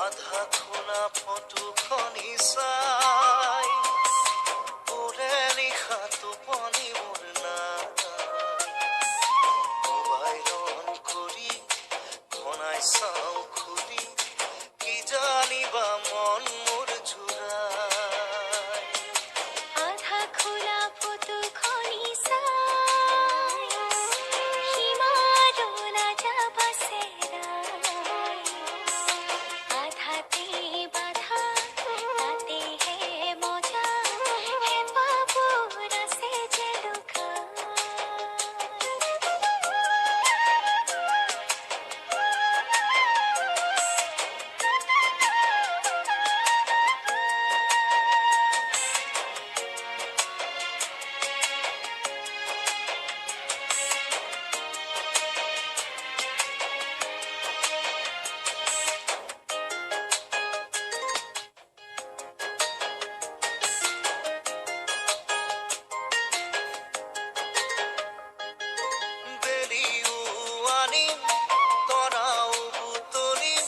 আধা খোলা ফটোখনি চাই ওৰে নিশা টোপনি মোৰ নাই মোবাইল অন কৰি ঘনাই চাওঁ খুলি কি জানিবা মন মোৰ জোৰাই আধা খোলা ফটোখনি চাই সীমাৰো নাযাবা চেৰাই আধাতে বাধা তাতেহে মজা হেঁপাহবোৰ আছে যে লুকাই বেলিও আনিম তৰাও বুটলিম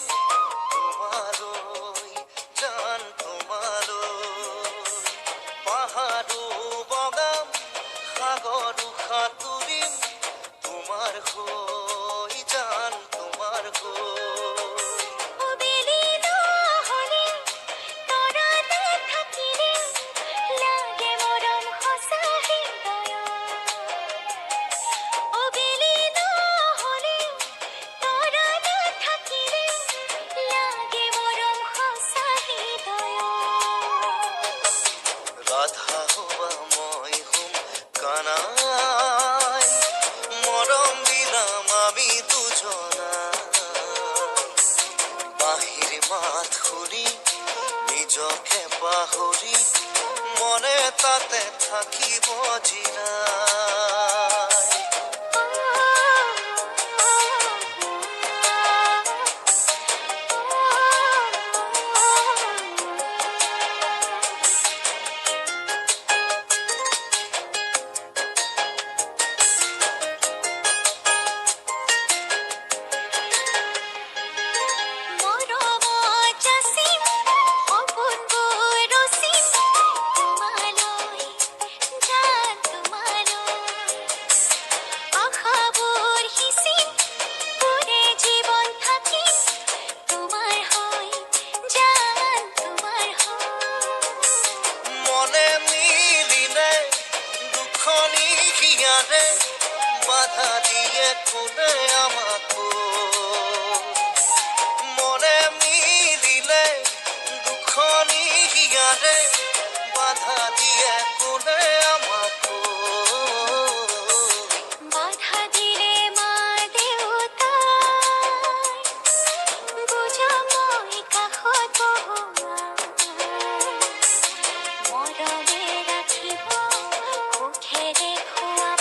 তোমালৈ জান তোমালৈ পাহাৰো বগাম সাগৰো সাঁতুৰিম তোমাৰ হৈ জান তোমাৰ হৈ ও বেলি নহ'লে তৰা নাথাকিলে লাগে মৰম সঁচা হৃদয় ও বেলি নহ'লে তৰা নাথাকিলে লাগে মৰম সঁচা হৃদয় ৰাধা হবা মই হুম কানাই মৰম দিলাম আমি দুজনাই বাহিৰ মাত শুনি নিজকে পাহৰি মনে তাতে থাকিব জিনাই মৰমত যাচিম সপোনবোৰ ৰচিম তোমালৈ জান তোমালৈ আশাবোৰ সিঁচিম পুৰে জীৱন থাকিম তোমাৰ হৈ জান তোমাৰ হৈ মনে মিলিলে দুখনি হিয়াৰে বাধা দিয়ে কোনে আমাকো মনে মিলিলে দুখনি হিয়াৰে বাধা দিয়ে কোনে আমাকো বাধা দিলে মা দেউতাই বুজা মই কাষত বহুৱাই মৰমে ৰাখিব সুখেৰে খুৱাব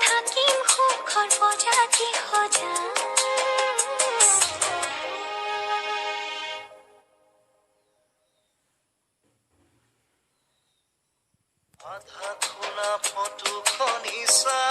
থাকিম সুখৰ প্ৰজাতি সজাই আধা খোলা ফটোখনি চাই